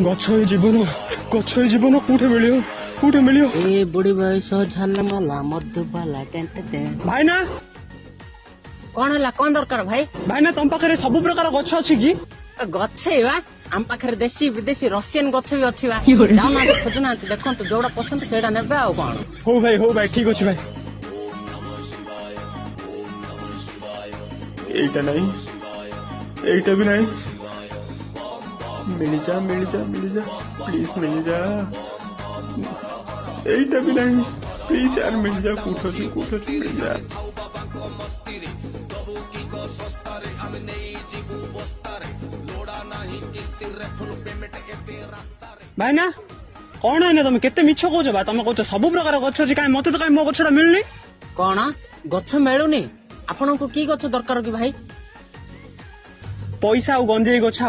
गछ ही जीवन कोठे मिलियो ए बुढ़ी बयस झालमाला मधुबाला भाई ना कौन है कौन दरकार भाई भाई ना तुम पाखे सब प्रकार गछ अच्छी कि गच्छे बा आम पाखे देशी विदेशी रशियन गछ भी अच्छी बा जाऊना खोजुना देखो जोड़ा पसंद सेटा नेबे आ कौन हो भाई ठीक अच्छे भाई एटा नहीं एटा भी नहीं मिल जा प्लीज मिल जा एटा भी नहीं प्लीज यार मिल जा कूठो मिल जा भाई ना कौन है तुम केते मिछ कौच बा तुम कौच सब प्रकार गछ अछि काई मते तो काई मो गछटा मिलनी कौन गछ मिलुनी आपन को की गछ दरकार कि भाई पैसा गंजेई गछ